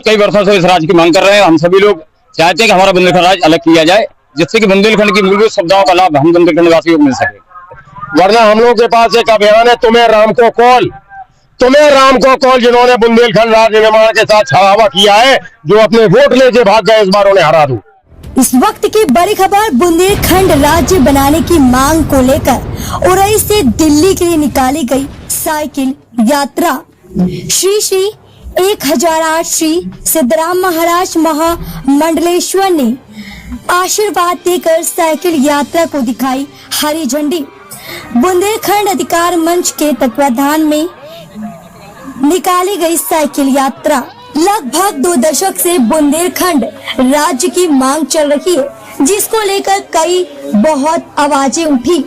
कई वर्षों से इस राज्य की मांग कर रहे हैं। हम सभी लोग चाहते हैं कि हमारा बुंदेलखंड राज्य अलग किया जाए, जिससे कि बुंदेलखंड की मूलभूत सुविधाओं का लाभ हम बुंदेलखंड वासियों को मिल सके। वरना हम लोग के पास एक अभियान है, तुम्हें राम को कॉल, जिन्होंने बुंदेलखंड राज्य निर्माण के साथ छावा किया है, जो अपने वोट लेके भाग गए, इस बार उन्हें हरा दूं। इस वक्त की बड़ी खबर बुंदेलखंड राज्य बनाने की मांग को लेकर उरई से दिल्ली के लिए निकाली गई साइकिल यात्रा। श्री श्री 1008 श्री सिद्धराम महाराज महामंडलेश्वर ने आशीर्वाद देकर साइकिल यात्रा को दिखाई हरी झंडी। बुंदेलखंड अधिकार मंच के तत्वाधान में निकाली गई साइकिल यात्रा लगभग 2 दशक से बुंदेलखंड राज्य की मांग चल रही है, जिसको लेकर कई बहुत आवाजें उठी,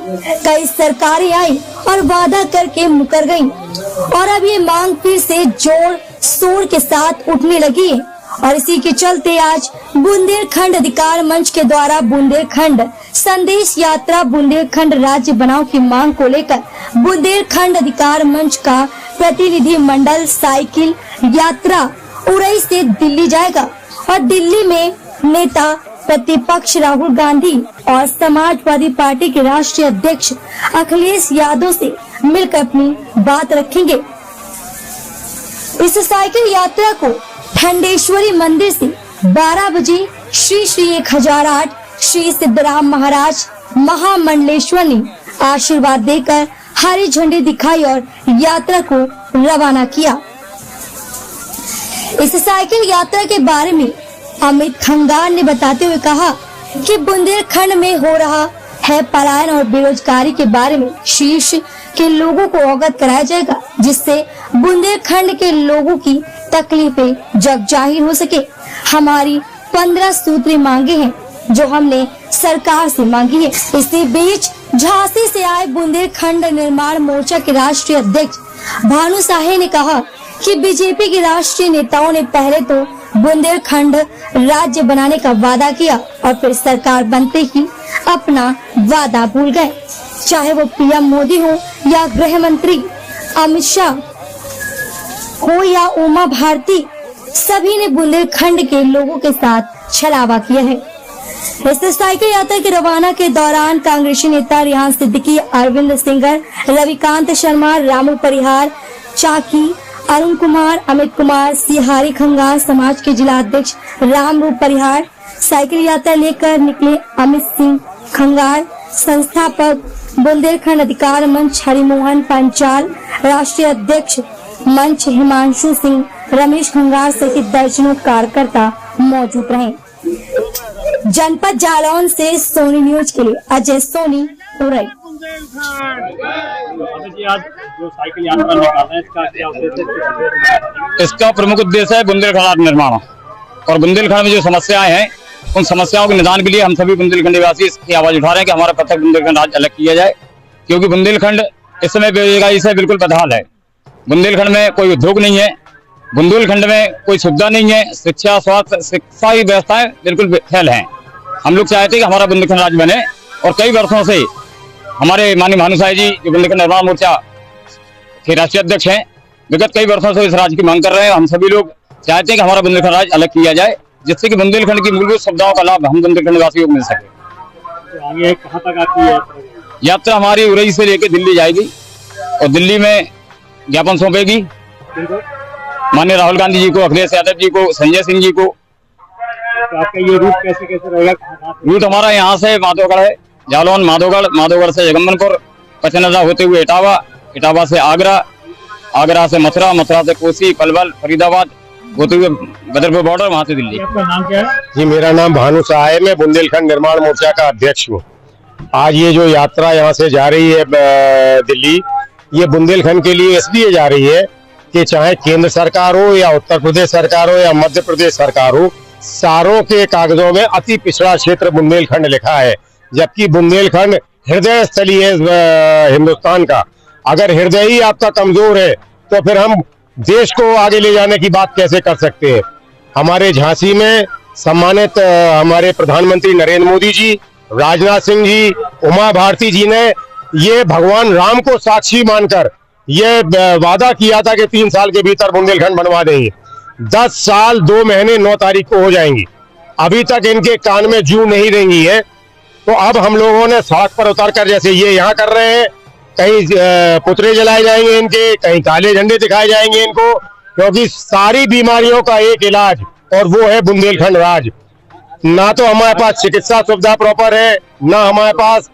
कई सरकारें आई और वादा करके मुकर गईं और अब ये मांग फिर से जोर शोर के साथ उठने लगी है। और इसी के चलते आज बुंदेलखंड अधिकार मंच के द्वारा बुंदेलखंड संदेश यात्रा बुंदेलखंड राज्य बनाओ की मांग को लेकर बुंदेलखंड अधिकार मंच का प्रतिनिधि मंडल साइकिल यात्रा उरई से दिल्ली जाएगा और दिल्ली में नेता प्रतिपक्ष राहुल गांधी और समाजवादी पार्टी के राष्ट्रीय अध्यक्ष अखिलेश यादव से मिलकर अपनी बात रखेंगे। इस साइकिल यात्रा को ठंडेश्वरी मंदिर से 12 बजे श्री श्री 1008 श्री सिद्धराम महाराज महामंडलेश्वर ने आशीर्वाद देकर हरी झंडी दिखाई और यात्रा को रवाना किया। इस साइकिल यात्रा के बारे में अमित खंगार ने बताते हुए कहा कि बुंदेलखंड में हो रहा है पलायन और बेरोजगारी के बारे में शीर्ष के लोगों को अवगत कराया जाएगा, जिससे बुंदेलखंड के लोगों की तकलीफें जग जाहिर हो सके। हमारी 15 सूत्री मांगे हैं जो हमने सरकार से मांगी है। इसी बीच झांसी से आए बुंदेलखंड निर्माण मोर्चा के राष्ट्रीय अध्यक्ष भानु साहे ने कहा कि बीजेपी के राष्ट्रीय नेताओं ने पहले तो बुंदेलखंड राज्य बनाने का वादा किया और फिर सरकार बनते ही अपना वादा भूल गए। चाहे वो पीएम मोदी हो या गृह मंत्री अमित शाह हो या उमा भारती, सभी ने बुंदेलखंड के लोगों के साथ छलावा किया है। इस साइकिल यात्रा के रवाना के दौरान कांग्रेसी नेता रिहान सिद्दीकी, अरविंद सिंगर, रविकांत शर्मा, रामू परिहार, चाकी, अरुण कुमार, अमित कुमार, सिहारी खंगार, समाज के जिला अध्यक्ष रामरूप परिहार, साइकिल यात्रा लेकर निकले अमित सिंह खंगार, संस्थापक बुंदेलखंड अधिकार मंच हरिमोहन पंचाल, राष्ट्रीय अध्यक्ष मंच हिमांशु सिंह, रमेश खंगार सहित दर्जनों कार्यकर्ता मौजूद रहे। जनपद जालौन से सोनी न्यूज के लिए अजय सोनी, उरई। इसका प्रमुख उद्देश्य है बुंदेलखंड निर्माण और बुंदेलखंड में जो समस्याएं हैं उन समस्याओं के निदान के लिए हम सभी बुंदेलखंड निवासी इसकी आवाज उठा रहे हैं कि हमारा पृथक बुंदेलखंड राज्य अलग किया जाए, क्योंकि बुंदेलखंड इस समय बेरोजगारी से बिल्कुल बदहाल है। बुंदेलखंड में कोई उद्योग नहीं है, बुंदेलखंड में कोई सुविधा नहीं है, शिक्षा स्वास्थ्य शिक्षा की व्यवस्थाएं बिल्कुल फेल है। हम लोग चाहते हैं कि हमारा बुंदेलखंड राज्य बने और कई वर्षों से हमारे माननीय भानु साहे जी जो बुंदेलखंड निर्माण मोर्चा के राष्ट्रीय अध्यक्ष हैं, विगत कई वर्षों से इस राज्य की मांग कर रहे हैं। हम सभी लोग चाहते हैं कि हमारा बुंदेलखंड राज्य अलग किया जाए, जिससे कि बुंदेलखंड की मूलभूत सुविधाओं का लाभ हम बुंदेलखंड वासियों को मिल सके। तो आगे कहाँ तक आती है यात्रा? हमारी उरई से लेकर दिल्ली जाएगी और दिल्ली में ज्ञापन सौंपेगी माननीय राहुल गांधी जी को, अखिलेश यादव जी को, संजय सिंह जी को। तो आपका ये रूट कैसे रहेगा? रूट हमारा यहाँ से माधोगढ़ है, जालौन माधोगढ़, माधोगढ़ से जगमनपुर, कचनदा होते हुए इटावा, इटावा से आगरा, आगरा से मथुरा, मथुरा से कोसी, पलवल, फरीदाबाद होते हुए बदरपुर बॉर्डर, वहाँ से दिल्ली। आपका नाम क्या है? जी मेरा नाम भानु साहे है, मैं बुंदेलखंड निर्माण मोर्चा का अध्यक्ष हूँ। आज ये जो यात्रा यहाँ से जा रही है दिल्ली, ये बुंदेलखंड के लिए इसलिए जा रही है कि चाहे केंद्र सरकार हो या उत्तर प्रदेश सरकार हो या मध्य प्रदेश सरकार हो, सारों के कागजों में अति पिछड़ा क्षेत्र बुंदेलखंड लिखा है, जबकि बुंदेलखंड हृदय स्थली है हिंदुस्तान का। अगर हृदय ही आपका कमजोर है तो फिर हम देश को आगे ले जाने की बात कैसे कर सकते हैं? हमारे झांसी में सम्मानित हमारे प्रधानमंत्री नरेंद्र मोदी जी, राजनाथ सिंह जी, उमा भारती जी ने ये भगवान राम को साक्षी मानकर ये वादा किया था कि 3 साल के भीतर बुंदेलखंड बनवा देंगे। 10 साल 2 महीने 9 तारीख को हो जाएंगी, अभी तक इनके कान में जू नहीं रेंगी है। तो अब हम लोगों ने सड़क पर उतर कर, जैसे ये यहाँ कर रहे हैं, कहीं पुतले जलाए जाएंगे इनके, कहीं काले झंडे दिखाए जाएंगे इनको, क्योंकि सारी बीमारियों का एक इलाज और वो है बुंदेलखंड राज। ना तो हमारे पास चिकित्सा सुविधा प्रॉपर है, ना हमारे पास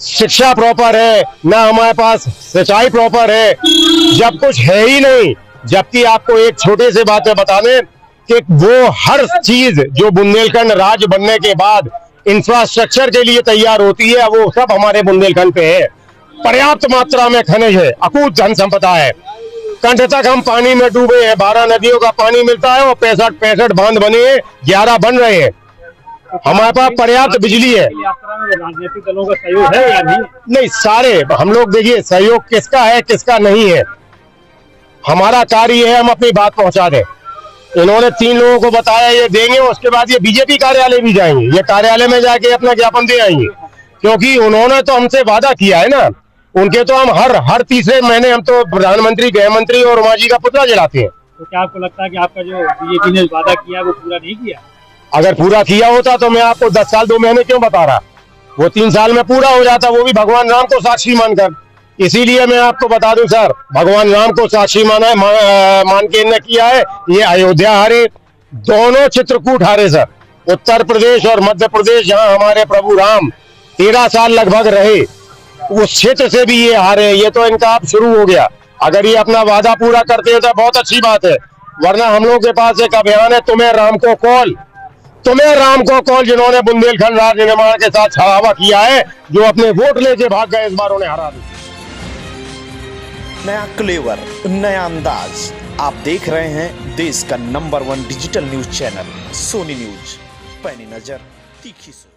शिक्षा प्रॉपर है, ना हमारे पास सिंचाई प्रॉपर है, जब कुछ है ही नहीं। जबकि आपको एक छोटे से बात में बता दें कि वो हर चीज जो बुंदेलखंड राज्य बनने के बाद इंफ्रास्ट्रक्चर के लिए तैयार होती है, वो सब हमारे बुंदेलखंड पे है। पर्याप्त मात्रा में खनिज है, अकूत धन संपदा है, कंठ तक हम पानी में डूबे हैं, 12 नदियों का पानी मिलता है और 65 बांध बने हैं, 11 बन रहे हैं। हमारे पास पर्याप्त बिजली है। राजनीतिक दलों का सहयोग है या नहीं? नहीं, सारे हम लोग देखिए, सहयोग किसका है किसका नहीं है, हमारा कार्य है हम अपनी बात पहुंचा दें। इन्होंने 3 लोगों को बताया ये देंगे, उसके बाद ये बीजेपी कार्यालय भी जाएंगे, ये कार्यालय में जाके अपना ज्ञापन दे आएंगे, क्योंकि उन्होंने तो हमसे वादा किया है ना। उनके तो हम हर तीसरे महीने हम तो प्रधानमंत्री, गृह मंत्री और उमा जी का पुतला जलाते हैं। तो क्या आपको लगता है कि आपका जो बीजेपी ने वादा किया वो पूरा नहीं किया? अगर पूरा किया होता तो मैं आपको 10 साल 2 महीने क्यों बता रहा, वो 3 साल में पूरा हो जाता, वो भी भगवान राम को साक्षी मानकर। इसीलिए मैं आपको बता दूं सर, भगवान राम को साक्षी माना है, मान के इन्हें किया है। ये अयोध्या हारे, दोनों चित्रकूट हारे सर, उत्तर प्रदेश और मध्य प्रदेश, जहां हमारे प्रभु राम 13 साल लगभग रहे, उस क्षेत्र से भी ये हारे। ये तो इनका अब शुरू हो गया। अगर ये अपना वादा पूरा करते हैं तो बहुत अच्छी बात है, वरना हम लोग के पास एक अभियान है, तुम्हें राम को कॉल, तुम्हें राम को कॉल, जिन्होंने बुंदेलखंड राज्य निर्माण के साथ छलावा किया है, जो अपने वोट लेके भाग गए, इस बार उन्हें हरा दी। नया क्लेवर, नया अंदाज, आप देख रहे हैं देश का number 1 digital news channel Sony News. पैनी नजर, तीखी सोच।